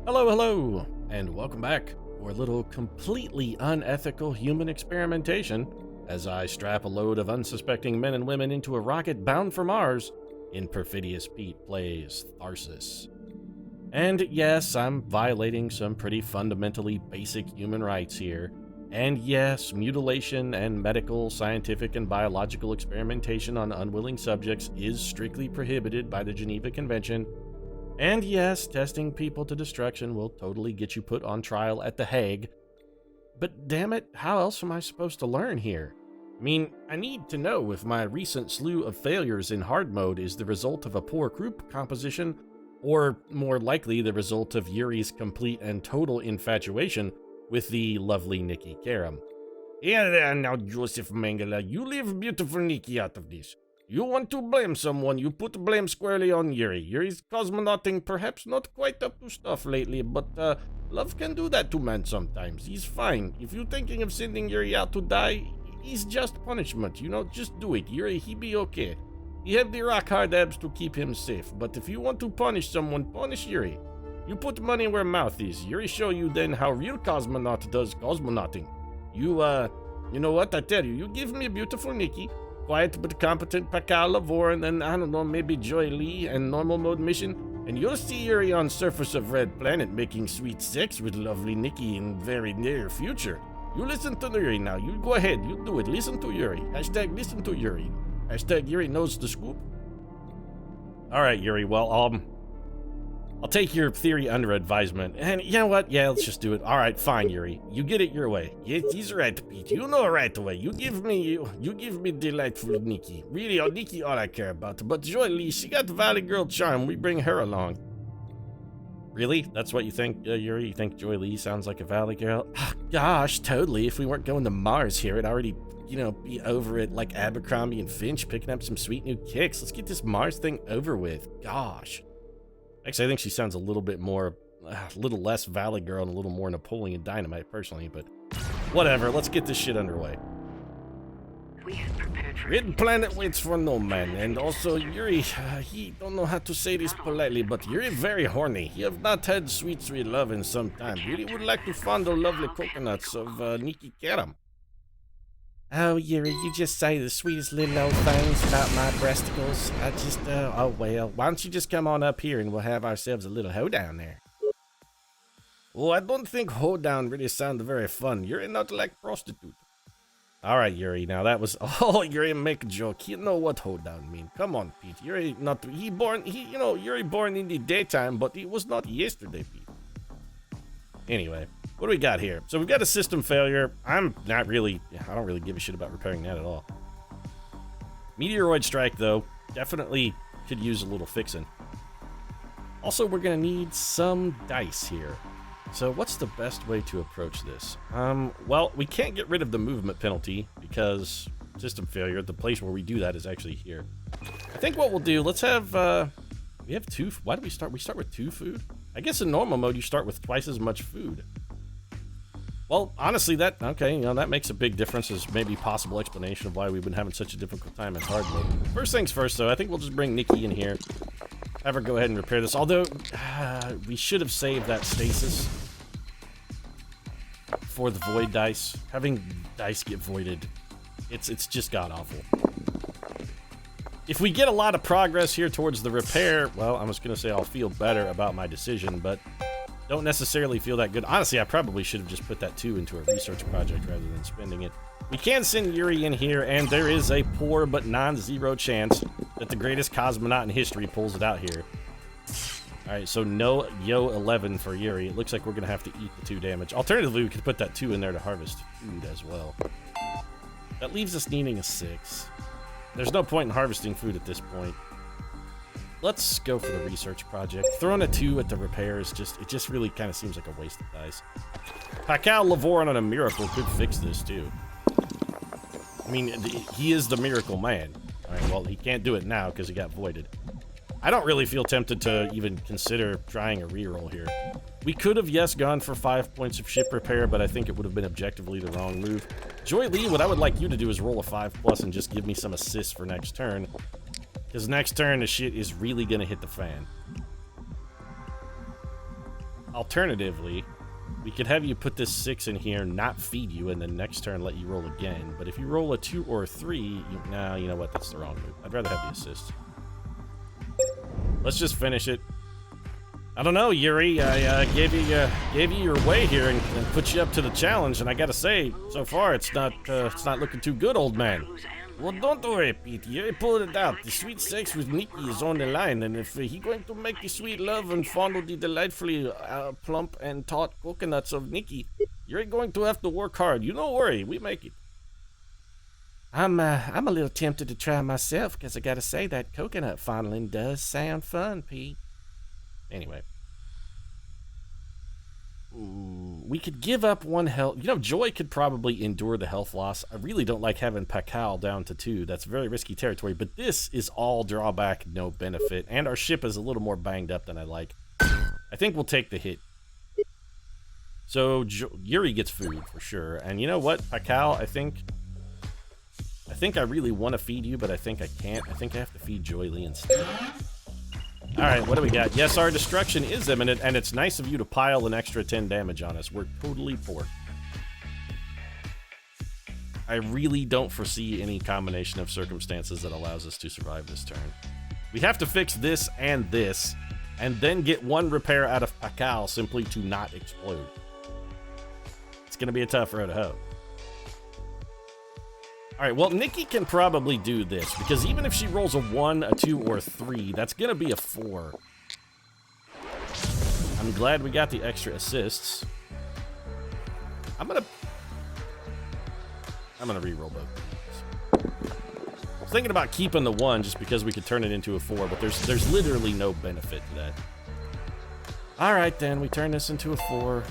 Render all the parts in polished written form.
Hello, hello, and welcome back for a little completely unethical human experimentation as I strap a load of unsuspecting men and women into a rocket bound for Mars in Perfidious Pete Plays Tharsis. And yes, I'm violating some pretty fundamentally basic human rights here. And yes, mutilation and medical, scientific, and biological experimentation on unwilling subjects is strictly prohibited by the Geneva Convention. And yes, testing people to destruction will totally get you put on trial at The Hague. But damn it, how else am I supposed to learn here? I mean, I need to know if my recent slew of failures in hard mode is the result of a poor group composition, or more likely the result of Yuri's complete and total infatuation with the lovely Nikki Karam. Yeah, there now, Joseph Mengele, you leave beautiful Nikki out of this. You want to blame someone, you put blame squarely on Yuri. Yuri's cosmonauting perhaps not quite up to stuff lately, but love can do that to man sometimes. He's fine. If you're thinking of sending Yuri out to die, he's just punishment, just do it. Yuri, he be okay. He have the rock hard abs to keep him safe, but if you want to punish someone, punish Yuri. You put money where mouth is. Yuri show you then how real cosmonaut does cosmonauting. You know what, I tell you give me a beautiful Nikki, quiet but competent Pascal Lavore, and then, I don't know, maybe Joy Lee and normal mode mission, and you'll see Yuri on surface of Red Planet making sweet sex with lovely Nikki in very near future. You listen to Yuri now. You go ahead. You do it. Listen to Yuri. Hashtag listen to Yuri. Hashtag Yuri knows the scoop. All right, Yuri. Well, I'll take your theory under advisement. And you know what? Yeah, let's just do it. All right, fine, Yuri. You get it your way. Yes, he's right, Pete. You know right away. You give me delightful Nikki. Really, Nikki all I care about. But Joy Lee, she got Valley Girl charm. We bring her along. Really? That's what you think, Yuri? You think Joy Lee sounds like a Valley Girl? Oh, gosh, totally. If we weren't going to Mars here, it'd already, be over at like Abercrombie and Finch picking up some sweet new kicks. Let's get this Mars thing over with. Gosh. Actually, I think she sounds a little bit more, a little less Valley Girl and a little more Napoleon Dynamite, personally, but whatever, let's get this shit underway. We had prepared for Red Planet waits for no man, and also Yuri, he don't know how to say this politely, but Yuri very horny. He have not had sweet, sweet love in some time. Yuri would like to fondle lovely coconuts of Nikki Karam. Oh, Yuri, you just say the sweetest little old things about my breasticles. Oh well, why don't you just come on up here and we'll have ourselves a little hoedown there. Oh, I don't think hoedown really sounded very fun. Yuri not like prostitute. All right, Yuri, now that was, Yuri make a joke. You know what hoedown mean. Come on, Pete. Yuri Yuri born in the daytime, but it was not yesterday, Pete. Anyway. What do we got here? So we've got a system failure. I don't really give a shit about repairing that at all. Meteoroid strike, though, definitely could use a little fixing. Also, we're going to need some dice here. So what's the best way to approach this? Well, we can't get rid of the movement penalty because system failure. The place where we do that is actually here. I think what we'll do, let's have, we have two. Why do we start? We start with 2 food? I guess in normal mode, you start with twice as much food. Well, honestly, that makes a big difference as maybe possible explanation of why we've been having such a difficult time in hard mode. First things first, though, I think we'll just bring Nikki in here. Have her go ahead and repair this. Although, we should have saved that stasis for the void dice. Having dice get voided, it's just god-awful. If we get a lot of progress here towards the repair, well, I'm just going to say I'll feel better about my decision, but don't necessarily feel that good. Honestly, I probably should have just put that 2 into a research project rather than spending it. We can send Yuri in here, and there is a poor but non-zero chance that the greatest cosmonaut in history pulls it out here. Alright, so no Yo 11 for Yuri. It looks like we're going to have to eat the 2 damage. Alternatively, we could put that 2 in there to harvest food as well. That leaves us needing a 6. There's no point in harvesting food at this point. Let's go for the research project. Throwing a 2 at the repair is just really kind of seems like a waste of dice. Pascal Lavore on a miracle could fix this too. I mean, he is the miracle man. All right, well, he can't do it now because he got voided. I don't really feel tempted to even consider trying a reroll here. We could have, yes, gone for 5 points of ship repair, but I think it would have been objectively the wrong move. Joy Lee, what I would like you to do is roll a 5+ and just give me some assists for next turn. Because next turn, the shit is really going to hit the fan. Alternatively, we could have you put this 6 in here, not feed you, and then next turn let you roll again. But if you roll a 2 or a 3, you know what? That's the wrong move. I'd rather have the assist. Let's just finish it. I don't know, Yuri. I gave you your way here and put you up to the challenge, and I gotta say, so far it's not looking too good, old man. Well, don't worry, Pete. Yuri pulled it out. The sweet sex with Nikki is on the line, and if he going to make the sweet love and fondle the delightfully plump and taut coconuts of Nikki, you're going to have to work hard. You don't worry, we make it. I'm a little tempted to try myself, because I gotta say that coconut fondling does sound fun, Pete. Anyway. Ooh, we could give up 1 health. You know, Joy could probably endure the health loss. I really don't like having Pakal down to 2. That's very risky territory, but this is all drawback, no benefit, and our ship is a little more banged up than I like. I think we'll take the hit. So, Yuri gets food, for sure. And you know what, Pakal, I think I really want to feed you, but I think I can't. I think I have to feed Joy Lee instead. Alright, what do we got? Yes, our destruction is imminent, and it's nice of you to pile an extra 10 damage on us. We're totally poor. I really don't foresee any combination of circumstances that allows us to survive this turn. We have to fix this, and then get 1 repair out of Pakal simply to not explode. It's going to be a tough road to hoe. Alright, well, Nikki can probably do this, because even if she rolls a 1, a 2, or a 3, that's gonna be a 4. I'm glad we got the extra assists. I'm gonna re-roll both. I was thinking about keeping the 1 just because we could turn it into a 4, but there's literally no benefit to that. Alright then, we turn this into a 4.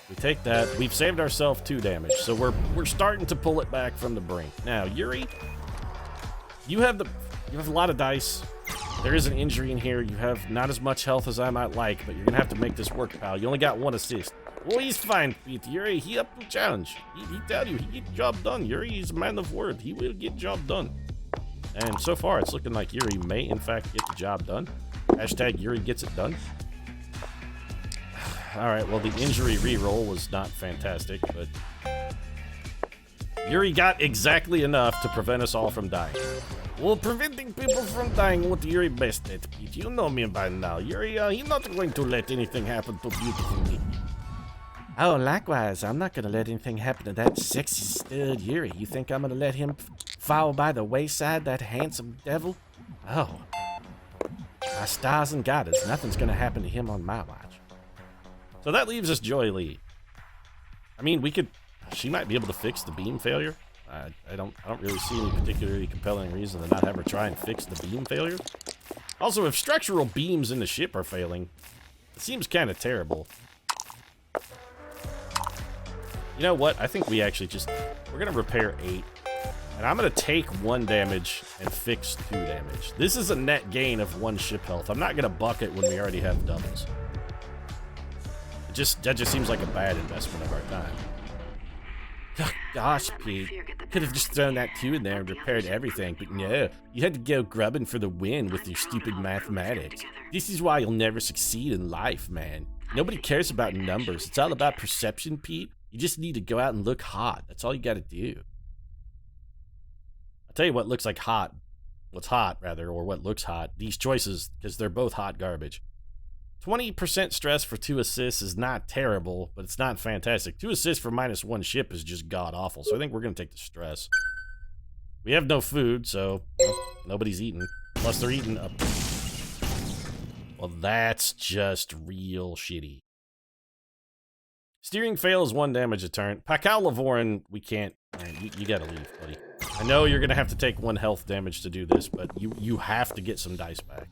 We take that. We've saved ourselves 2 damage, so we're starting to pull it back from the brink. Now, Yuri, you have a lot of dice. There is an injury in here. You have not as much health as I might like, but you're gonna have to make this work, pal. You only got 1 assist. Oh, he's fine, Pete. Yuri, he up to the challenge. He tell you, he get job done. Yuri, he's a man of word. He will get job done. And so far, it's looking like Yuri may, in fact, get the job done. Hashtag Yuri gets it done. Alright, well, the injury reroll was not fantastic, but Yuri got exactly enough to prevent us all from dying. Well, preventing people from dying what Yuri best at, Pete. You know me by now. Yuri, he's not going to let anything happen to beautiful Nikki. Oh, likewise, I'm not going to let anything happen to that sexy stud Yuri. You think I'm going to let him fall by the wayside, that handsome devil? Oh. My stars and garters, nothing's going to happen to him on my watch. So that leaves us Joy Lee. I mean, she might be able to fix the beam failure. I don't really see any particularly compelling reason to not have her try and fix the beam failure. Also, if structural beams in the ship are failing, it seems kind of terrible. You know what? I think we actually we're gonna repair 8. And I'm gonna take 1 damage and fix 2 damage. This is a net gain of 1 ship health. I'm not gonna bucket when we already have doubles. That just seems like a bad investment of our time. Oh, gosh, Pete. Could have just thrown that 2 in there and repaired everything, but no. You had to go grubbing for the win with your stupid mathematics. This is why you'll never succeed in life, man. Nobody cares about numbers. It's all about perception, Pete. You just need to go out and look hot. That's all you gotta do. I'll tell you what looks like hot. What's hot, rather, or what looks hot. These choices, because they're both hot garbage. 20% stress for 2 assists is not terrible, but it's not fantastic. 2 assists for -1 ship is just god-awful, so I think we're going to take the stress. We have no food, so nobody's eating. Plus they're eating up. Well, that's just real shitty. Steering fails 1 damage a turn. Pakal Lavorin, we can't. Man, you gotta leave, buddy. I know you're going to have to take 1 health damage to do this, but you have to get some dice back.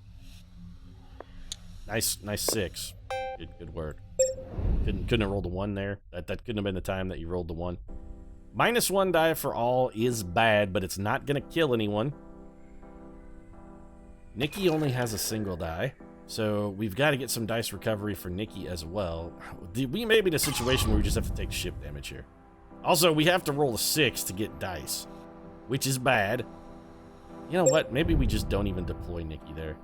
Nice 6. Good work. Couldn't have rolled a 1 there. That couldn't have been the time that you rolled the 1. -1 die for all is bad, but it's not gonna kill anyone. Nikki only has a single die, so we've got to get some dice recovery for Nikki as well. We may be in a situation where we just have to take ship damage here. Also, we have to roll a 6 to get dice, which is bad. You know what? Maybe we just don't even deploy Nikki there.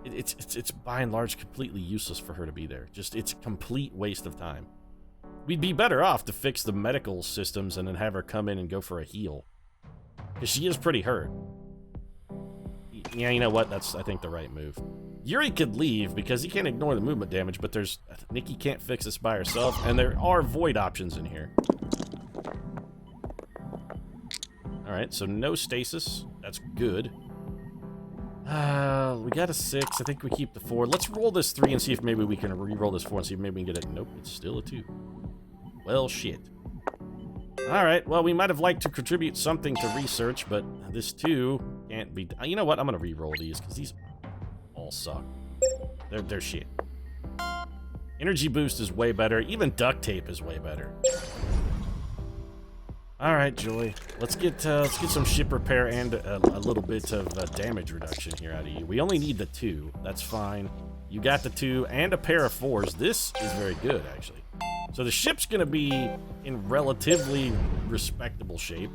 It's by and large completely useless for her to be there. Just, it's a complete waste of time. We'd be better off to fix the medical systems and then have her come in and go for a heal. Because she is pretty hurt. Yeah, you know what? That's, I think, the right move. Yuri could leave because he can't ignore the movement damage, but there's... Nikki can't fix this by herself, and there are void options in here. Alright, so no stasis. That's good. We got a 6. I think we keep the 4. Let's roll this 3 and see if maybe we can re-roll this 4 and see if maybe we can get it. Nope, it's still a 2. Well, shit. Alright, well, we might have liked to contribute something to research, but this 2 can't be... You know what? I'm gonna re-roll these, because these all suck. They're shit. Energy boost is way better. Even duct tape is way better. Alright, Joy. Let's get some ship repair and a little bit of damage reduction here out of you. We only need the 2. That's fine. You got the 2 and a pair of 4s. This is very good, actually. So the ship's gonna be in relatively respectable shape.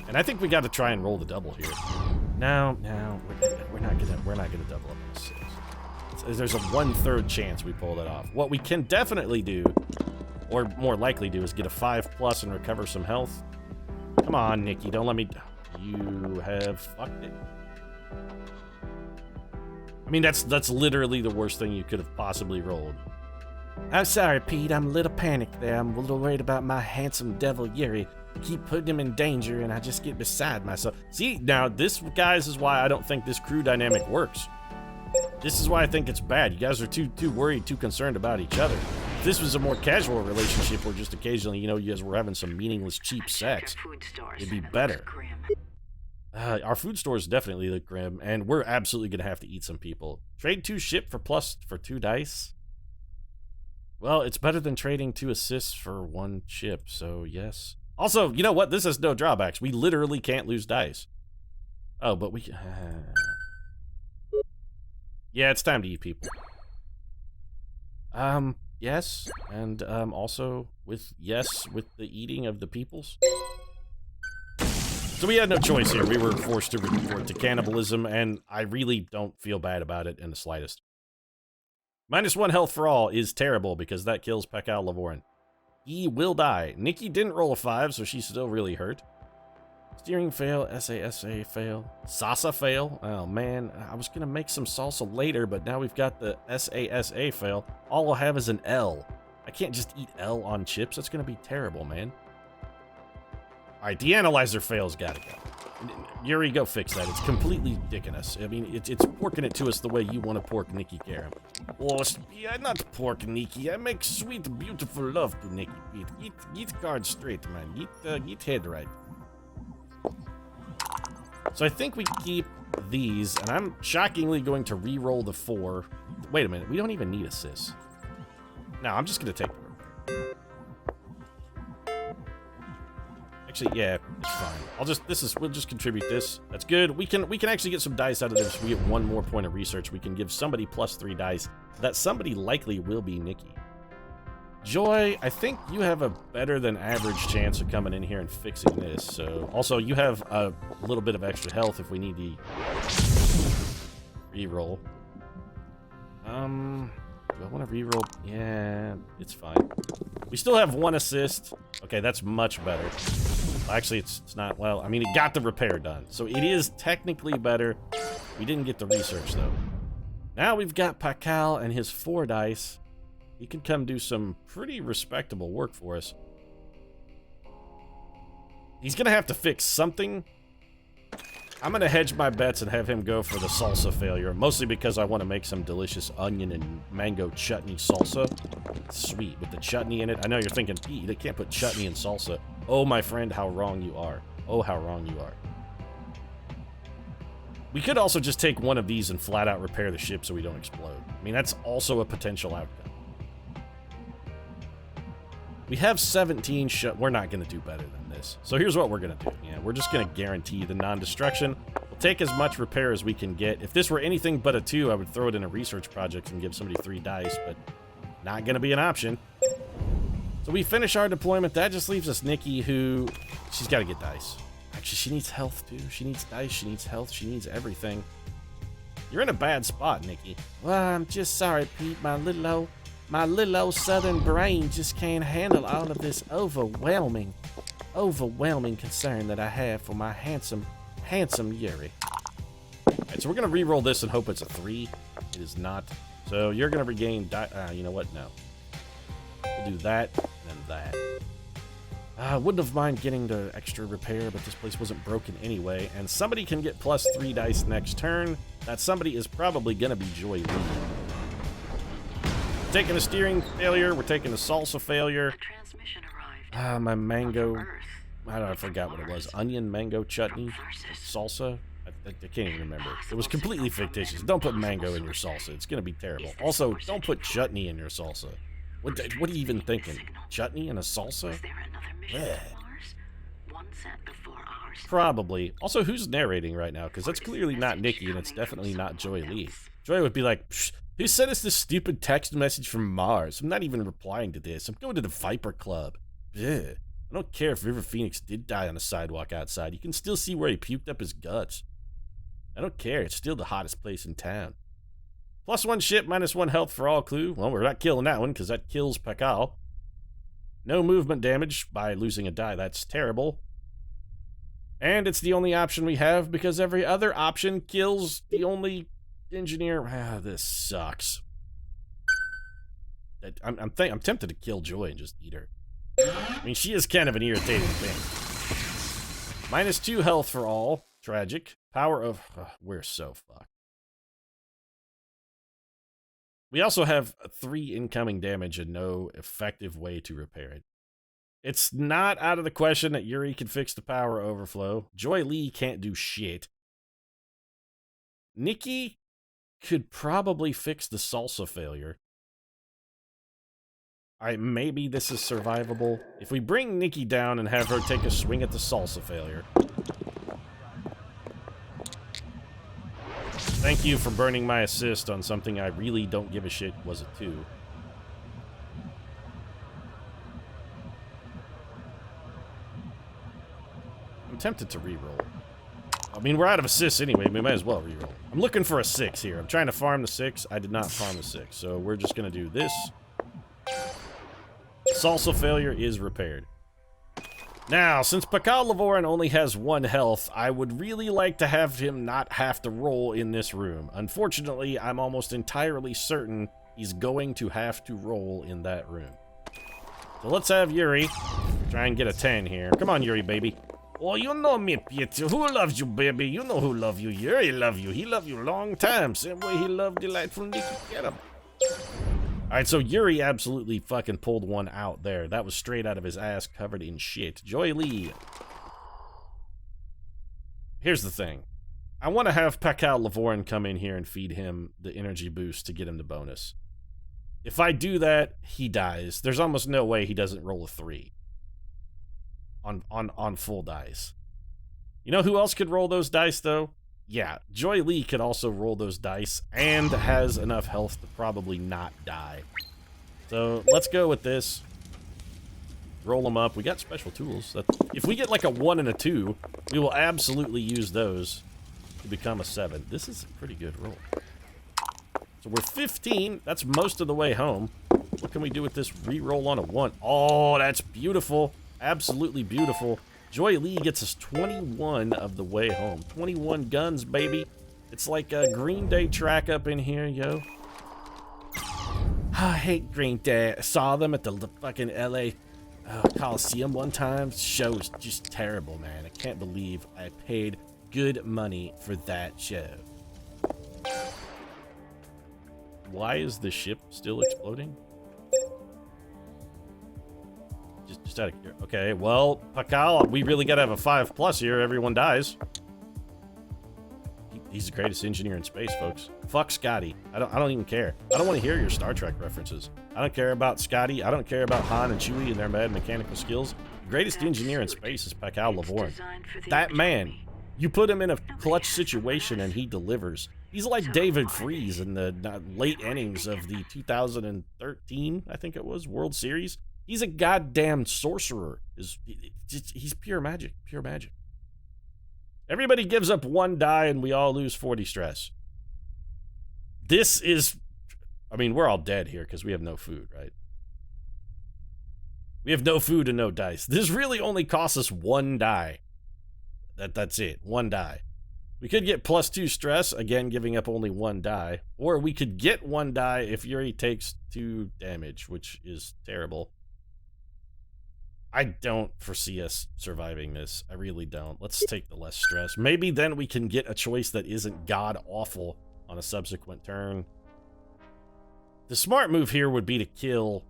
And I think we got to try and roll the double here. No, we're not gonna double up on the 6. There's a 1/3 chance we pull that off. What we can definitely do, or more likely do, is get a 5+ and recover some health. Come on, Nikki, don't let me... You have fucked it. I mean, that's literally the worst thing you could have possibly rolled. I'm sorry, Pete. I'm a little panicked there. I'm a little worried about my handsome devil Yuri. I keep putting him in danger, and I just get beside myself. See, now, this, guys, is why I don't think this crew dynamic works. This is why I think it's bad. You guys are too worried, too concerned about each other. If this was a more casual relationship where just occasionally, you know, you guys were having some meaningless, cheap sex, it'd be better. Our food stores definitely look grim, and we're absolutely going to have to eat some people. Trade 2 ship for 2 dice? Well, it's better than trading 2 assists for 1 chip, so yes. Also, you know what? This has no drawbacks. We literally can't lose dice. Oh, but we... Yeah, it's time to eat people. Yes, and also with the eating of the peoples. So we had no choice here. We were forced to resort to cannibalism, and I really don't feel bad about it in the slightest. -1 health for all is terrible because that kills Pekal Lavorin. He will die. Nikki didn't roll a 5, so she's still really hurt. Steering fail, SASA fail, Sasa fail. Oh man, I was gonna make some salsa later, but now we've got the SASA fail. All I'll have is an L. I can't just eat L on chips. That's gonna be terrible, man. Alright, the analyzer fail's gotta go. Yuri, go fix that. It's completely dicking us. I mean, it's porking it to us the way you want to pork Nikki Karam. Oh, yeah, not pork Nikki. I make sweet, beautiful love to Nikki. Eat card straight, man. Eat head right. So I think we keep these, and I'm shockingly going to re-roll the 4. Wait a minute, we don't even need assists. No, I'm just going to take the repair. Actually, yeah, it's fine. We'll just contribute this. That's good. We can actually get some dice out of this. We get 1 more point of research. We can give somebody +3 dice. That somebody likely will be Nikki. Joy, I think you have a better than average chance of coming in here and fixing this. So, also, you have a little bit of extra health if we need the re-roll. Do I want to re-roll? Yeah, it's fine. We still have 1 assist. Okay, that's much better. Actually, it's not, well, I mean, it got the repair done. So it is technically better. We didn't get the research, though. Now we've got Pakal and his 4 dice. He can come do some pretty respectable work for us. He's going to have to fix something. I'm going to hedge my bets and have him go for the salsa failure, mostly because I want to make some delicious onion and mango chutney salsa. Sweet, with the chutney in it. I know you're thinking, Pete, they can't put chutney in salsa. Oh, my friend, how wrong you are. Oh, how wrong you are. We could also just take 1 of these and flat out repair the ship so we don't explode. I mean, that's also a potential outcome. We have 17 We're not going to do better than this. So here's what we're going to do. Yeah, we're just going to guarantee the non-destruction. We'll take as much repair as we can get. If this were anything but a 2, I would throw it in a research project and give somebody 3 dice, but not going to be an option. So we finish our deployment. That just leaves us Nikki, who... She's got to get dice. Actually, she needs health, too. She needs dice. She needs health. She needs everything. You're in a bad spot, Nikki. Well, I'm just sorry, Pete. My little old southern brain just can't handle all of this overwhelming concern that I have for my handsome Yuri. Alright, so we're gonna re-roll this and hope it's a 3. It is not. So you're gonna regain you know what? No. We'll do that, and then that. Wouldn't have mind getting the extra repair, but this place wasn't broken anyway. And somebody can get +3 dice next turn. That somebody is probably gonna be Joy Lee. We're taking a steering failure. We're taking a salsa failure. The transmission arrived. My mango. From Earth. I forgot what it was. Onion, mango, chutney, salsa. I can't even remember. It was completely fictitious. Don't put mango in your salsa. It's gonna be terrible. Also, don't put chutney in your salsa. What are you even thinking? Chutney and a salsa? Was there another mission from Mars? One set before ours. Probably. Also, who's narrating right now? Because that's clearly not Nikki, and it's definitely not Joy Lee. Joy would be like, Psh, who sent us this stupid text message from Mars? I'm not even replying to this. I'm going to the Viper Club. Ugh. I don't care if River Phoenix did die on the sidewalk outside. You can still see where he puked up his guts. I don't care. It's still the hottest place in town. +1 ship, -1 health for all clue. Well, we're not killing that one because that kills Pakal. No movement damage by losing a die. That's terrible. And it's the only option we have because every other option kills the only engineer. This sucks. I'm tempted to kill Joy and just eat her. I mean, she is kind of an irritating thing. -2 health for all. Tragic. Power of... we're so fucked. We also have 3 incoming damage and no effective way to repair it. It's not out of the question that Yuri can fix the power overflow. Joy Lee can't do shit. Nikki could probably fix the salsa failure. Alright, maybe this is survivable. If we bring Nikki down and have her take a swing at the salsa failure. Thank you for burning my assist on something I really don't give a shit was a 2. I'm tempted to reroll. I mean, we're out of assists anyway. We might as well reroll. I'm looking for a 6 here. I'm trying to farm the 6. I did not farm the 6. So we're just going to do this. Salsa failure is repaired. Now, since Pakal Lavoran only has 1 health, I would really like to have him not have to roll in this room. Unfortunately, I'm almost entirely certain he's going to have to roll in that room. So let's have Yuri try and get a 10 here. Come on, Yuri, baby. Oh, you know me, Peter. Who loves you, baby? You know who loves you. Yuri love you. He loved you a long time. Same way he loved delightful Nikki. Get him. Alright, so Yuri absolutely fucking pulled one out there. That was straight out of his ass, covered in shit. Joy Lee. Here's the thing. I want to have Pakal Lavoran come in here and feed him the energy boost to get him the bonus. If I do that, he dies. There's almost no way he doesn't roll a 3. On full dice. You know who else could roll those dice, though? Yeah, Joy Lee could also roll those dice and has enough health to probably not die. So let's go with this. Roll them up. We got special tools. If we get like a 1 and a 2, we will absolutely use those to become a 7. This is a pretty good roll. So we're 15. That's most of the way home. What can we do with this re-roll on a 1? Oh, that's beautiful. Absolutely beautiful. Joy Lee gets us 21 of the way home. 21 guns, baby. It's like a Green Day track up in here, yo. I hate Green Day. I saw them at the fucking LA Coliseum one time. The show was just terrible, man. I can't believe I paid good money for that show. Why is the ship still exploding? Just out of here. Okay, well, Pakal, we really gotta have a 5+ here. Everyone dies. He's the greatest engineer in space, folks. Fuck Scotty. I don't even care. I don't want to hear your Star Trek references. I don't care about Scotty. I don't care about Han and Chewie and their mad mechanical skills. The greatest engineer in space is Pakal Lavoran. That man, you put him in a clutch situation and he delivers. He's like David Freese in the late innings of the 2013, I think it was, World Series. He's a goddamn sorcerer. He's pure magic. Pure magic. Everybody gives up 1 die and we all lose 40 stress. This is... I mean, we're all dead here because we have no food, right? We have no food and no dice. This really only costs us 1 die. That's it. 1 die. We could get +2 stress, again, giving up only 1 die. Or we could get 1 die if Yuri takes 2 damage, which is terrible. I don't foresee us surviving this. I really don't. Let's take the less stress. Maybe then we can get a choice that isn't god-awful on a subsequent turn. The smart move here would be to kill...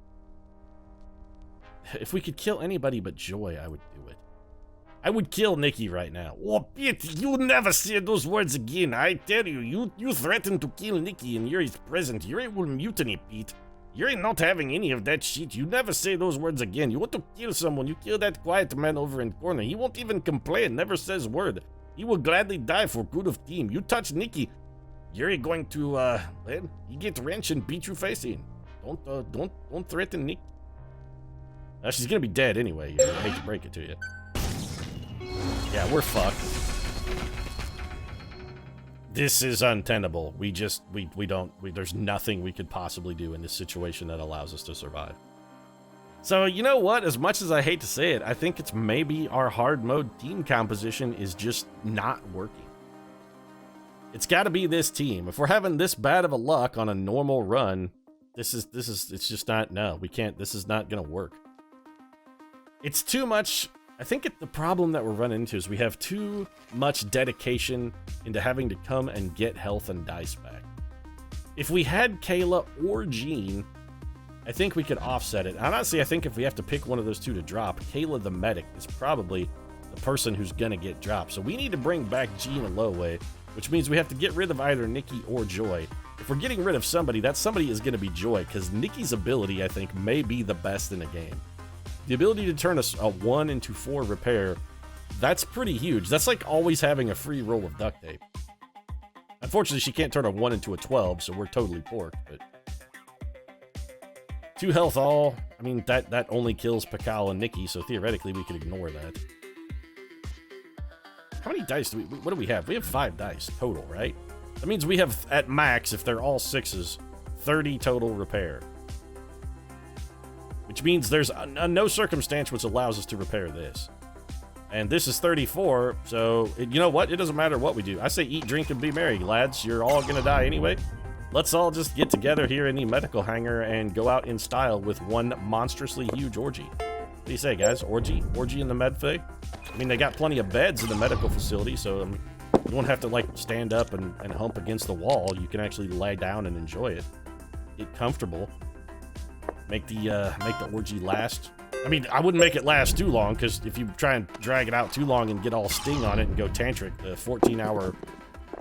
If we could kill anybody but Joy, I would do it. I would kill Nikki right now. Oh, Pete, you never say those words again. I tell you, you threatened to kill Nikki in Yuri's presence. Yuri will mutiny, Pete. You're not having any of that shit. You never say those words again. You want to kill someone, you kill that quiet man over in corner. He won't even complain, never says word. He will gladly die for good of team. You touch Nikki, Yuri going to, well, you get wrench and beat you face in. Don't threaten Nikki. She's gonna be dead anyway. I hate to break it to you. Yeah, we're fucked. This is untenable. There's nothing we could possibly do in this situation that allows us to survive. So, you know what? As much as I hate to say it, I think it's maybe our hard mode team composition is just not working. It's got to be this team. If we're having this bad of a luck on a normal run, it's just not, no, we can't, this is not going to work. It's too much. I think the problem that we're running into is we have too much dedication into having to come and get health and dice back. If we had Kayla or Jean, I think we could offset it. Honestly, I think if we have to pick one of those two to drop, Kayla the medic is probably the person who's going to get dropped. So we need to bring back Jean and Loway, which means we have to get rid of either Nikki or Joy. If we're getting rid of somebody, that somebody is going to be Joy, because Nikki's ability, I think, may be the best in the game. The ability to turn a 1 into 4 repair, that's pretty huge. That's like always having a free roll of duct tape. Unfortunately, she can't turn a 1 into a 12, so we're totally porked, but... 2 health all. I mean, that only kills Pakal and Nikki, so theoretically we could ignore that. How many dice do we... What do we have? We have 5 dice total, right? That means we have, at max, if they're all 6s, 30 total repair. Which means there's no circumstance which allows us to repair this. And this is 34, so you know what? It doesn't matter what we do. I say eat, drink, and be merry, lads. You're all gonna die anyway. Let's all just get together here in the medical hangar and go out in style with one monstrously huge orgy. What do you say, guys? Orgy? Orgy in the med fay? I mean, they got plenty of beds in the medical facility, so you won't have to, like, stand up and hump against the wall. You can actually lie down and enjoy it. Get comfortable. Make the orgy last. I mean, I wouldn't make it last too long, because if you try and drag it out too long and get all sting on it and go tantric, the 14-hour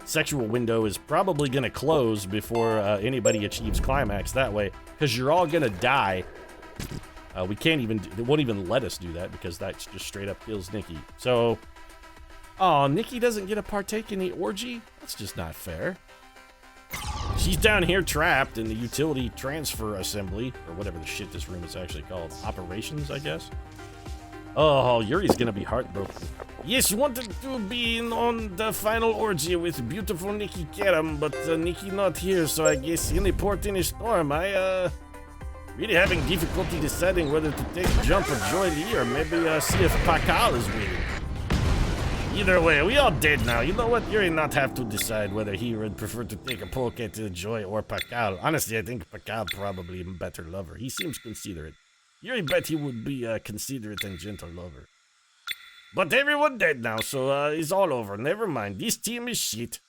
sexual window is probably going to close before anybody achieves climax that way, because you're all going to die. We can't even, they won't even let us do that, because that just straight up kills Nikki. So, oh, Nikki doesn't get to partake in the orgy? That's just not fair. She's down here trapped in the utility transfer assembly, or whatever the shit this room is actually called. Operations, I guess? Oh, Yuri's gonna be heartbroken. Yes, wanted to be on the final orgy with beautiful Nikki Karam, but Nikki not here, so I guess any port in a storm. I, really having difficulty deciding whether to take a jump at Joy Lee or maybe see if Pakal is waiting. Either way, we all dead now. You know what? Yuri not have to decide whether he would prefer to take a poke at Joy or Pakal. Honestly, I think Pakal probably a better lover. He seems considerate. Yuri bet he would be a considerate and gentle lover. But everyone dead now, so it's all over. Never mind. This team is shit.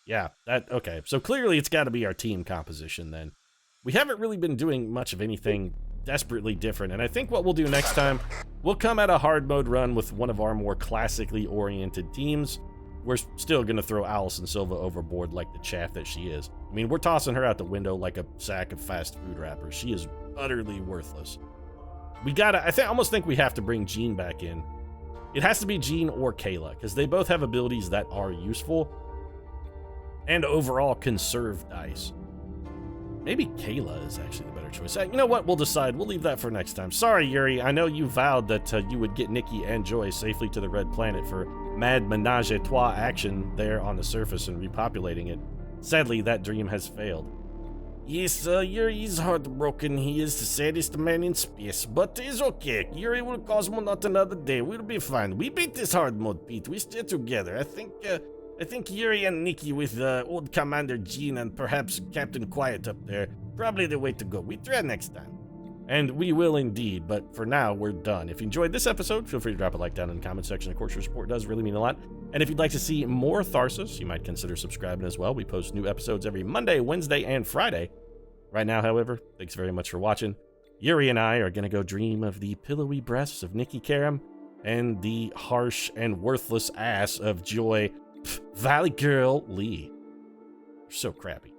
Yeah, okay. So clearly it's got to be our team composition then. We haven't really been doing much of anything desperately different, and I think what we'll do next time, we'll come at a hard mode run with one of our more classically oriented teams. We're still going to throw Alison Silva overboard like the chaff that she is. I mean, we're tossing her out the window like a sack of fast food wrappers. She is utterly worthless. We gotta, I almost think we have to bring Jean back in. It has to be Jean or Kayla, because they both have abilities that are useful and overall conserve dice. Maybe Kayla is actually the better choice. You know what? We'll decide. We'll leave that for next time. Sorry, Yuri. I know you vowed that you would get Nikki and Joy safely to the Red Planet for mad menage a trois action there on the surface and repopulating it. Sadly, that dream has failed. Yes, Yuri is heartbroken. He is the saddest man in space, but it's okay. Yuri will cosmonaut another day. We'll be fine. We beat this hard mode, Pete. We stay together. I think Yuri and Nikki with old Commander Gene and perhaps Captain Quiet up there, probably the way to go. We try next time. And we will indeed, but for now, we're done. If you enjoyed this episode, feel free to drop a like down in the comment section. Of course, your support does really mean a lot. And if you'd like to see more Tharsis, you might consider subscribing as well. We post new episodes every Monday, Wednesday, and Friday. Right now, however, thanks very much for watching. Yuri and I are going to go dream of the pillowy breasts of Nikki Karam and the harsh and worthless ass of Joy Valley Girl Lee. You're so crappy.